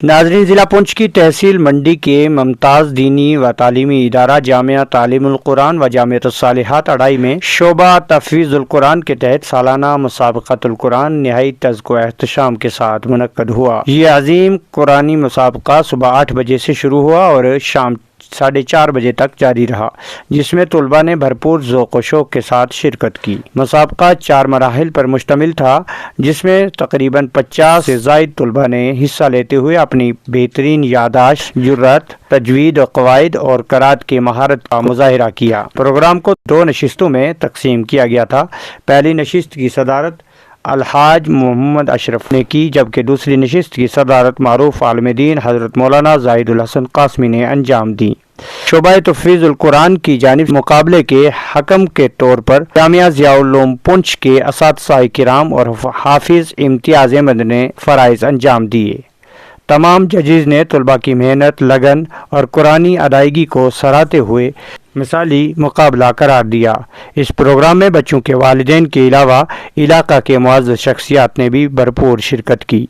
ناظرین، ضلع پونچھ کی تحصیل منڈی کے ممتاز دینی و تعلیمی ادارہ جامعہ تعلیم القرآن و جامعۃ الصالحات اڑائی میں شعبہ تحفیظ القرآن کے تحت سالانہ مسابقۃ القرآن نہایت تزک و احتشام کے ساتھ منعقد ہوا۔ یہ عظیم قرآنی مسابقہ صبح 8 بجے سے شروع ہوا اور شام 4:30 بجے تک جاری رہا، جس میں طلباء نے بھرپور ذوق و شوق کے ساتھ شرکت کی۔ مسابقہ 4 مراحل پر مشتمل تھا، جس میں تقریباً 50 سے زائد طلباء نے حصہ لیتے ہوئے اپنی بہترین یادداشت، جرأت، تجوید و قواعد اور قرأت کی مہارت کا مظاہرہ کیا۔ پروگرام کو 2 نشستوں میں تقسیم کیا گیا تھا۔ پہلی نشست کی صدارت الحاج محمد اشرف نے کی، جبکہ دوسری نشست کی صدارت معروف عالم دین حضرت مولانا زاہد الحسن قاسمی نے انجام دی۔ شعبہ تحفیظ القرآن کی جانب مقابلے کے حکم کے طور پر جامعہ ضیاء العلوم پونچھ کے اساتذہ کرام اور حافظ امتیاز احمد نے فرائض انجام دیے۔ تمام ججز نے طلباء کی محنت، لگن اور قرآنی ادائیگی کو سراہتے ہوئے مثالی مقابلہ قرار دیا۔ اس پروگرام میں بچوں کے والدین کے علاوہ علاقہ کے معزز شخصیات نے بھی بھرپور شرکت کی۔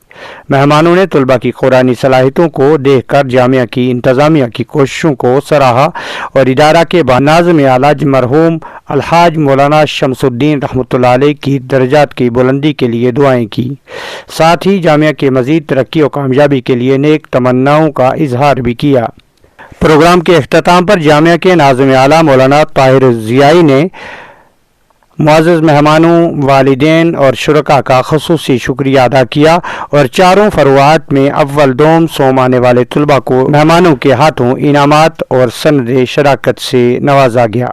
مہمانوں نے طلباء کی قرآنی صلاحیتوں کو دیکھ کر جامعہ کی انتظامیہ کی کوششوں کو سراہا اور ادارہ کے ناظم اعلیٰ مرحوم الحاج مولانا شمس الدین رحمۃ اللہ علیہ کی درجات کی بلندی کے لیے دعائیں کی۔ ساتھ ہی جامعہ کے مزید ترقی و کامیابی کے لیے نیک تمناؤں کا اظہار بھی کیا۔ پروگرام کے اختتام پر جامعہ کے ناظم اعلیٰ مولانا طاہر ضیائی نے معزز مہمانوں، والدین اور شرکاء کا خصوصی شکریہ ادا کیا اور چاروں فروعات میں اول دوم سوم آنے والے طلباء کو مہمانوں کے ہاتھوں انعامات اور سند شراکت سے نوازا گیا۔